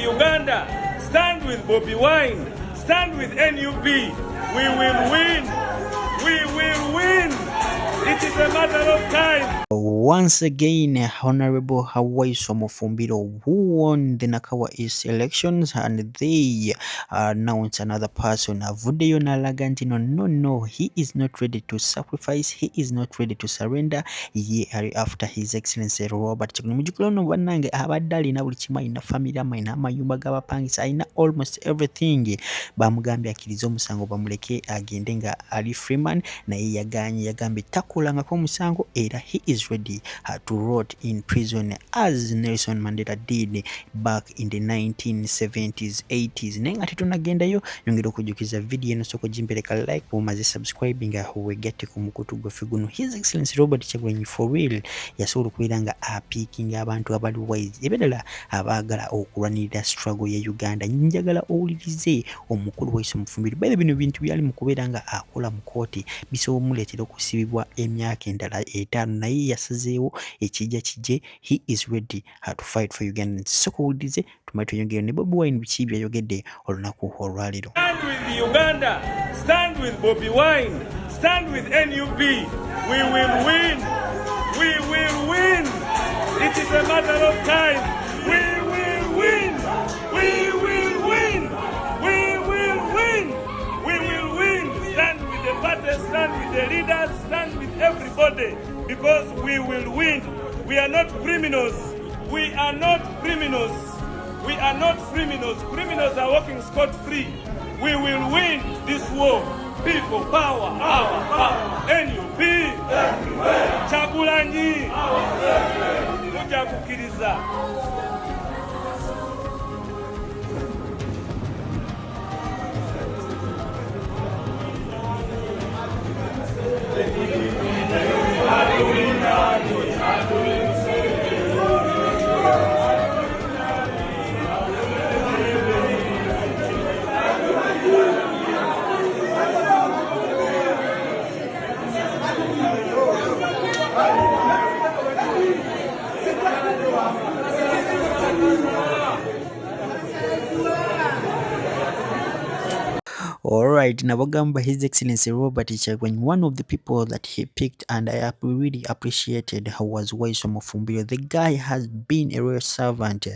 Uganda. Stand with Bobi Wine. Stand with NUP. We will win. We will win. It is a matter of time. Once again, Honorable Hawaiso Mufumbiro, who won the Nakawa East elections, and they announced another person, Avudeyo Nalagantino. No, he is not ready to sacrifice. He is not ready to surrender. After His Excellency Robert Chagulanyi Banange abadde alina buli kimu, alina family, alina amayumba g'abapangisa, alina almost everything. Bamugambye akkirize omusango bamuleke agende nga ali Freeman, naye yagambye takolangako omusango era he is ready to rot in prison as Nelson Mandela did back in the 1970s, 80s. Nenga tetunagendayo, yongera okujjukiza video eno soko jimpereka like omaze subscribe nga wegette ku mukutu gwe guno. His Excellency Robert Chagulanyi for real yasobola okubeera nga appeaking abantu abali wise ebedala abaagala okulwanirira struggle ya Uganda. Njagala owulirize omukulu waiso Mufumbiro. By the bino bintu byali mu kubeera nga akola mu kooti bisobomuleetera okusibibwa emyaka endala 5, naye yasazeewo ekijja kijje. He is ready to fight for Uganda. Soko owulirize tumale tweyongere ne Bobi Wine biki byayogedde olunaku olwaleero. Stand with Uganda. Stand with Bobi Wine. Stand with NUP. We will win. We will win. It is a matter of time. We will win. We will win. We will win. We will win. Stand with the party, stand with the leaders, stand with everybody, because we will win. We are not criminals. We are not criminals. We are not criminals. Criminals are walking scot-free. We will win this war. People power, our power. NUP, Chagulanyi, muja kukiriza. Alright, Nabagamba His Excellency Robert Chagulanyi, one of the people that he picked and I really appreciated was Waiso Mufumbiro. The guy has been a real servant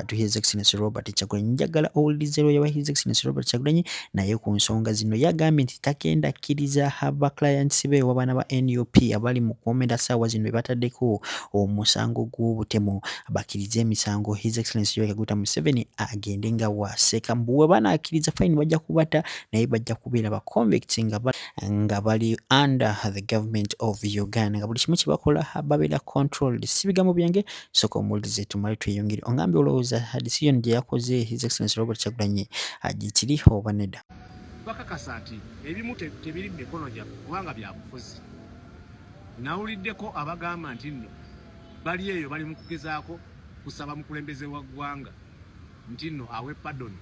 to His Excellency Robert Chagulanyi. Njagala owulirize lwa His Excellency Robert Chagulanyi naye ku nsonga zino yagambye nti takenda kkiriza aba clients be wabana ba NUP abali mu kuomera ssaawa zino bataddeko omusango gw'obutemu bakkirize emisango. His Excellency Yoweri Kaguta Museveni agende nga waseka mbuwe bana akkiriza fine bajja kubata naye bajja kubeera ba convicts nga bali under the government of Uganda, nga buli kimu kye bakola babeera controlled. Si bigambo byange, soka omuwulirize tumale tweyongere. Ongambe olowooza decision gye yakoze His Excellency Robert Chagulanyi gikiri oba nedda? Bakakasa nti ebimu tebiri mu mikono gyaffe kubanga bya bufuzi. Nawuliddeko abagamba nti nno bali eyo bali mu kugezaako kusaba mukulembeze wa ggwanga nti nno awe pardon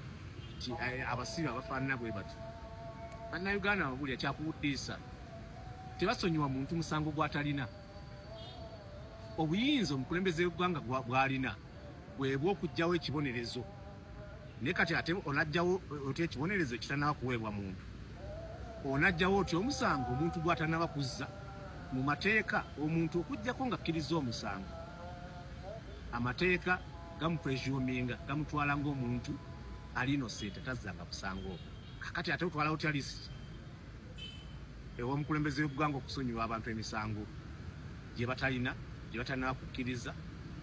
nti abasibe abafaanana bwe bati. Bannayuganda babulya kyakuwuddisa tebasonyiwa muntu musango gwatalina. Obuyinza omukulembeze w'eggwanga bw'alina bwebwa okuggyawo ekibonerezo, naye kati ate onajjawo otya ekibonerezo kitanaba kuweebwa muntu. Onajjawo otya omusango omuntu gwatanaba kuzza. Mu mateeka omuntu okuggyako nga kkiriza omusango, amateeka gamupresuminga gamutwala ng'omuntu ali innocent tazzanga musango ogwo. Kakati ate otwala otya list ew'omukulembeze w'eggwanga okusonyiwa abantu emisango gye batalina gye batanaba kukkiriza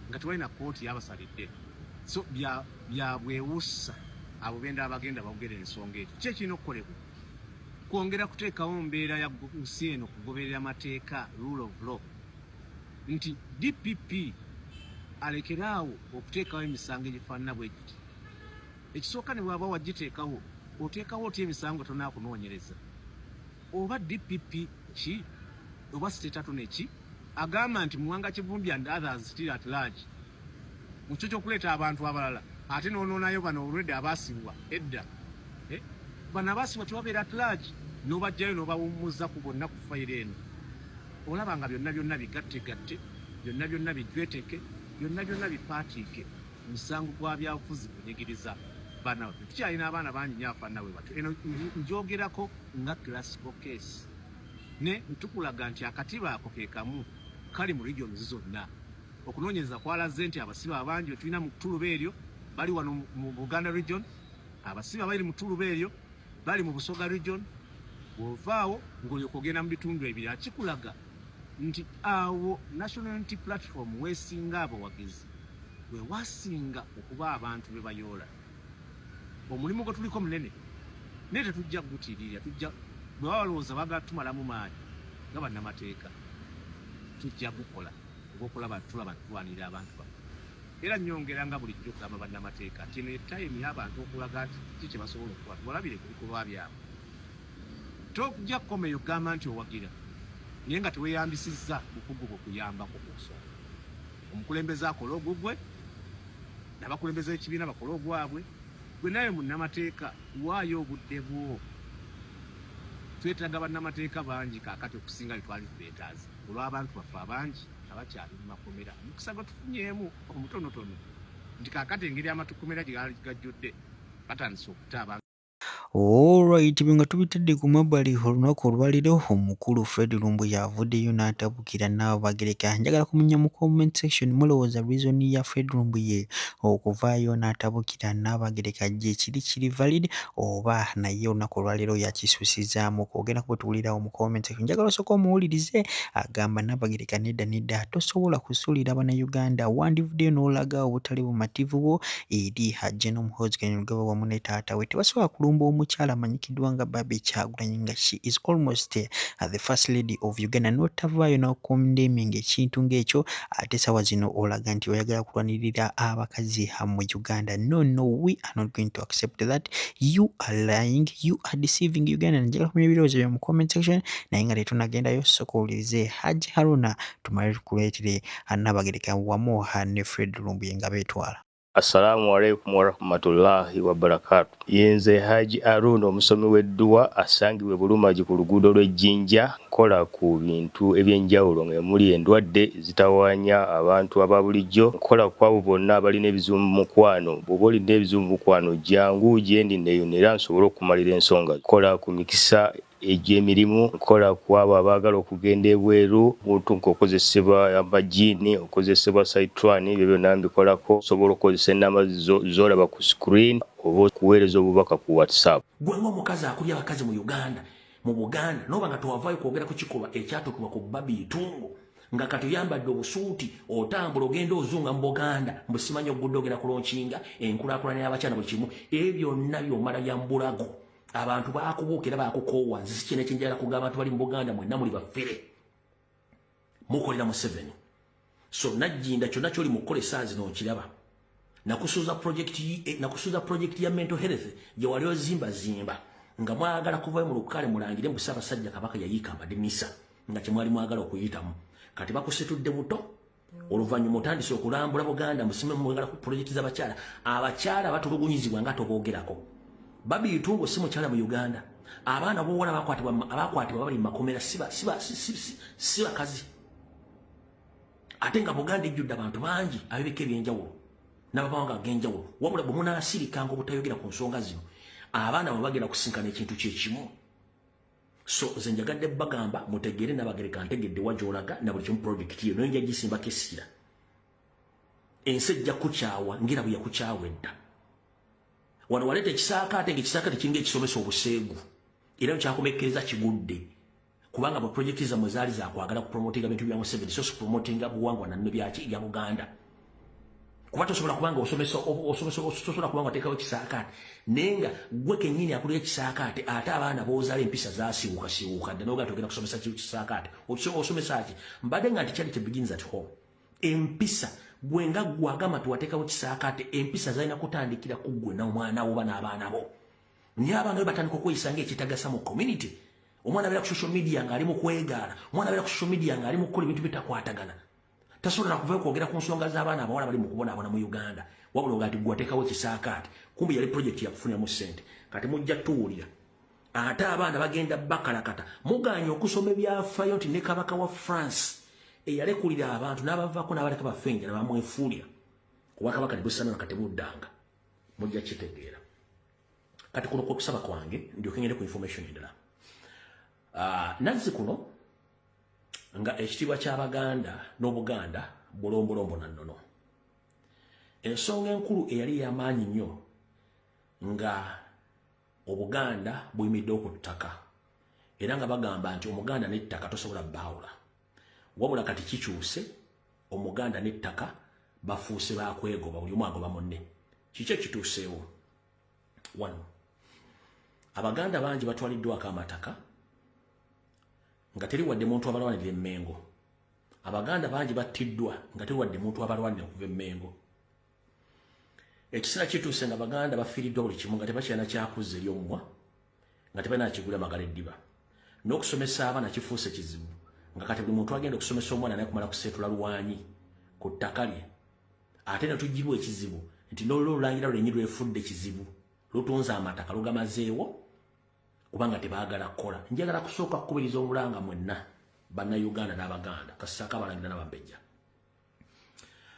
nga tebalina kooti yabasalidde. So bya bwewussa abo benda abagenda bawogera ensonga ekyo. Ki ekirina okukolebwa? Kwongera kuteekawo mbeera ya nsi eno kugoberera amateeka, rule of law, nti DPP alekeraawo okuteekawo emisango egifaanana bwe giti. Ekisooka ne bw'aba wagiteekawo oteekawo otya emisango tonaakunoonyereza? Oba DPP ki oba state attorney ki agamba nti Muwanga Kivumbi and others still at large mu kyo ky'okuleeta abantu abalala ate n'onoonayo bano olwedde abaasibwa edda. Bano abaasibwa tebabeera at large n'obajjayo n'obawummuza ku bonna ku fayiro eno. Olaba nga byonna byonna bigattegatte, byonna byonna bijweteke, byonna byonna bipaatiike musango gwa byabufuzi kunyigiriza bana baffe tukyalina abaana bangi nnyo afaanana bwe batyo eno njogerako nga classical case ne ntukulaga nti akatiba ako ke kamu kali mu regions zonna okunoonyereza kwalaze nti abasibe abangi betulina mu Tuluba eryo bali wano mu Buganda region abasibe abali mu Tuluba eryo bali mu Busoga region bw'ovaawo ng'olyoka ogenda mu bitundu ebiri akikulaga nti awo National Unity Platform weesinga abawagizi we wasinga okuba abantu be bayoola omulimu gwe tuliko munene naye tetujja kugutiirira tujja bwe balowooza bagala tumalamu maanyi nga bannamateeka tujja gukola olw'okulaba tulaba tulwanirira abantu baffe era nnyongera nga bulijjo okugamba bannamateeka nti eno etayimi y'abantu okulaga nti ki kye basobola okukola tubalabire ku bikolwa byabwe tojja kukomeyo okugamba nti owagira naye nga teweeyambisizza bukugu bwe okuyambako ku nsonga omukulembeze akola ogugwe n'abakulembeze b'ekibiina bakola ogwabwe gwe naye munnamateeka waayo obudde bwo twetaaga bannamateeka bangi kaakati okusinga bye twali tubeetaaze olw'abantu baffe abangi abakyali mu makomera omukisa gwe tufunyeemu omutonotono nti kaakati engeri amatukomera gye gaali gajjudde batandise okutaaba. Alright, binga tubitadde ku mabbali olunaku olwaliro omukulu Fred Lumbuye avuddeyo n'atabukira n'Abagereka. Njagala kumenya mu comment section mulowooza reason ya Fred Lumbuye okuvaayo n'atabukira n'Abagereka gye kiri valid oba naye olunaku olwaliro yakisuusizaamu kwogera ku tuwulirawo mu comment section. Njagala osooka omuwulirize agamba n'Abagereka nedda tosobola kusuulira Bannayuganda wandivuddeyo n'olaga obutali bumativu bwo eri General Muhoozi Kainerugaba wamu ne taata we tebasobola kulumba omukyala amanyikiddwa nga Barbie Kyagulanyi nga she is almost the first lady of Uganda n'otavaayo n'okondeming ekintu ng'ekyo ate sawa zino olaga nti oyagala kulwanirira abakazi mu Uganda. No, we are not going to accept that. You are lying, you are deceiving Uganda. Njagala kumenya ebirowoozo bya mu comment section naye nga tetunagendayo sooka owulirize Haji Haruna tumale tukuleetere n'Abagereka wamu ne Fred Lumbuye nga beetwala. Assalamu alaikum warahmatullahi wabarakatuh. Yenze Haji Haruna omusomi w'edduwa asangibwe Bulumagi ku luguudo lw'Ejjinja nkola ku bintu ebyenjawulo ng'emuli endwadde zitawaanya abantu aba bulijjo nkola ku abo bonna abalina ebizibu mu mukwano. Bw'oba olina ebizibu mu mukwano jangu gyendi neeyonera nsobole okumalira ensonga. Nkola ku mikisa egy'emirimu nkola ku abo abaagala okugenda ebweru muntu nk'okozesebwa amajiini okozesebwa saitwani ebyo byonna mbikolako osobola okukozesa ennamba z'olaba ku screen oba okuweereza obubaka ku WhatsApp. Gwe ng'omukazi akulya abakazi mu Buganda n'oba nga tewavaayo kwogera ku kikolwa ekyatukibwa ku Barbie Itungo nga kati oyambadde obusuuti otambula ogenda ozunga mu Buganda mbusimanyi ogudde ogenda kulonkinga enkulaakulana y'abakyala buli kimu ebyo byonna byomala bya mbulago. Abantu baakubuukira baakukoowa nzi kino ekyenjala kugamba abantu bali mu Buganda mwenna muli baffere mukolera mu 7 so najjinda kyonna kyoli mu kukola essaazi n'okiraba nakusuuza project ya mental health gye wali ozimba nga mwagala kuvayo mu lukale mulangire mbu Ssaabasajja Kabaka yayiika amadinisa nga kyemwali mwagala okuyitamu kati bakusetudde buto oluvannyuma otandise okulambula Buganda musime mwagala ku project z'abakyala batulugunyizibwa nga toboogerako. Barbie Itungo si mukyala mu Uganda. Abaana b'obuwala abakwatibwa bali mu makomera si bakazi. Ate nga Buganda ejjudde abantu bangi abebeka ebyenjawulo n'abamawanga ag'enjawulo wabula bwe munaasirikanga obutayogera ku nsonga zino abaana bwe bagenda kusinkana ekintu kyekimu. So nze njagadde bagamba mutegeere n'Abagereka ntegedde wajolaga na buli kimu project yo naye nja gisimbako essira. Ensi ejja kukyawa ngira bwe yakukyawa edda. Wano waleta ekisaakaate ng'ekisaakaate kiringa ekisomesa obuseegu era nkyakomekkereza kigudde kubanga bwe projekiti zammwe zaali zakwagala kupromotinga bintu bya mu 7 so kupromotinga buwangwa na nno bya Buganda kuba tosobola kubanga osobola kubanga oteekawo ekisaakaate naye nga gwe kennyini akulira ekisaakaate ate abaana b'ozaala empisa zaasiwukasiwuka dde n'ogaa togenda kusomesa kisaakaate osomesa ki mbadde nga nti charity begins at home empisa gwenga gwagama tuwateekawo kisaakaate empisa zalina kutandikira ku ggwe n'omwana wo oba n'abaana bo naye abaana be batandika okweyisa ng'ekitagasa mu community. Omwana abeera ku social media ng'ali mu kwegaala omwana abeera ku social media ng'ali mu kukola ebintu bitakwatagana tasobola nakuvayo kwogera ku nsonga z'abaana abawala bali mu kubonaabona mu Uganda wabula nga ati gwateekawo kisaakaate kumbi yali project yakufuniramu ssente kati mujja tuwulira ate abaana bagenda bakalakata muganye okusoma ebyafaayo nti ne Kabaka wa France eyalekulira abantu n'abavaako n'abaleka baffenja ne bamwefuulira Obwakabaka ne busana kati buddanga mujja kitegeera. Kati kuno kusaba kwange ndio kengende ku information endala. Nazi kuno nga ekitibwa ky'Abaganda n'Obuganda bulombolombo na nnono. Ensonga enkulu eyali y'amaanyi nnyo nga Obuganda buyimidde ku ttaka era nga bagamba nti Omuganda n'ettaka tosobola baawula. Wabula kati kikyuse Omuganda n'ettaka bafuuse bakwegoba buli omu agoba munne. Kiki ekituuseewo? Wano Abaganda bangi batwaliddwako amataka nga teri wadde muntu abalwanirira Emmengo. Abaganda bangi battiddwa nga teri wadde muntu abalwanirira okuva Emmengo. Ekiseera kituuse nga Abaganda bafiiriddwa buli kimu nga tebakyalina kyakuzza eri omumwa nga tebalina kigula magala eddiba. N'okusomesa abaana kifuuse kizibu nga kati buli muntu agenda okusomesa omwana naye kumala kuseetula luwanyi ku ttaka lye. Ate ne tugibwa ekizibu nti n'olulangira lwenyi lwefudde kizibu lutunza amataka lugamazeewo kubanga tebaagala kukola. Njagala kusooka kukubiriza obulanga mwenna Bannayuganda n'Abaganda kasaka abalangira n'Abambejja.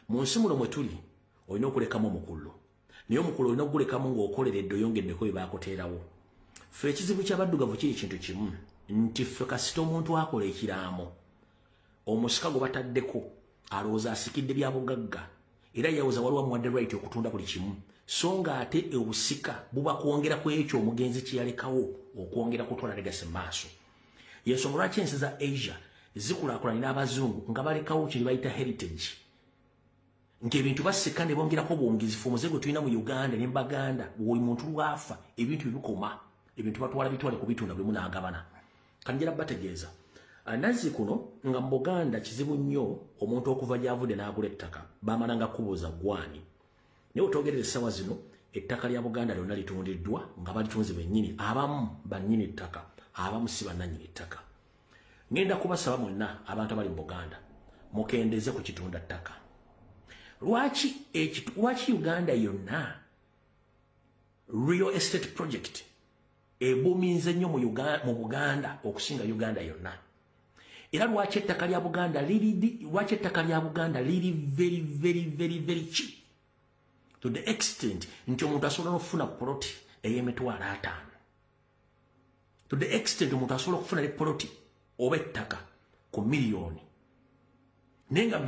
Mu nsi muno mwe tuli olina okulekamu omukulu. Naye omukulu olina ogulekamu ng'okoleredde oyongeddeko bye baakuteerawo. Ffe ekizibu ky'abaddugavu kiri kintu kimu nti ffe kasita omuntu akola ekiraamo omusika gwe bataddeko alowooza asikidde bya bugagga era yawuza waliwo amuwadde right okutunda buli kimu. So nga ate obusika buba kwongera ku ekyo omugenzi kye yalekawo okwongera kutwala legacy maaso. Y'ensonga lwaki ensi za Asia zikulaakulanira Abazungu nga balekawo kye bayita heritage. Ng'ebintu basika ne bongerako bwongezifu omuze gwe tulina mu Uganda ne Baganda buli muntu lwafa ebintu bibikoma ebintu batwala bitwale kubitunda buli munaagabana. Kanjira bategeeza Nazi kuno nga mu Buganda kizibu nnyo omuntu okuva gy'avudde n'agula ettaka baamalanga kubuuza gwani. Naye otwogerera essaawa zino ettaka lya Buganda lyonna litundiddwa nga balitunze bennyini, abamu bannyini ettaka abamu si bannannyini ettaka. Ngenda kubasaba mwenna abantu abali mu Buganda mukendeze ku kitunda ttaka. Lwaki Uganda yonna real estate project ebuuminze nnyo mu Buganda okusinga Uganda yonna? Era lwaki ettaka lya Buganda liri very cheap to the extent nti omuntu asobola n'okufuna poloti ey'emitwalo 5. To the extent omuntu asobola okufuna poloti oba ettaka ku miliyoni. Nenga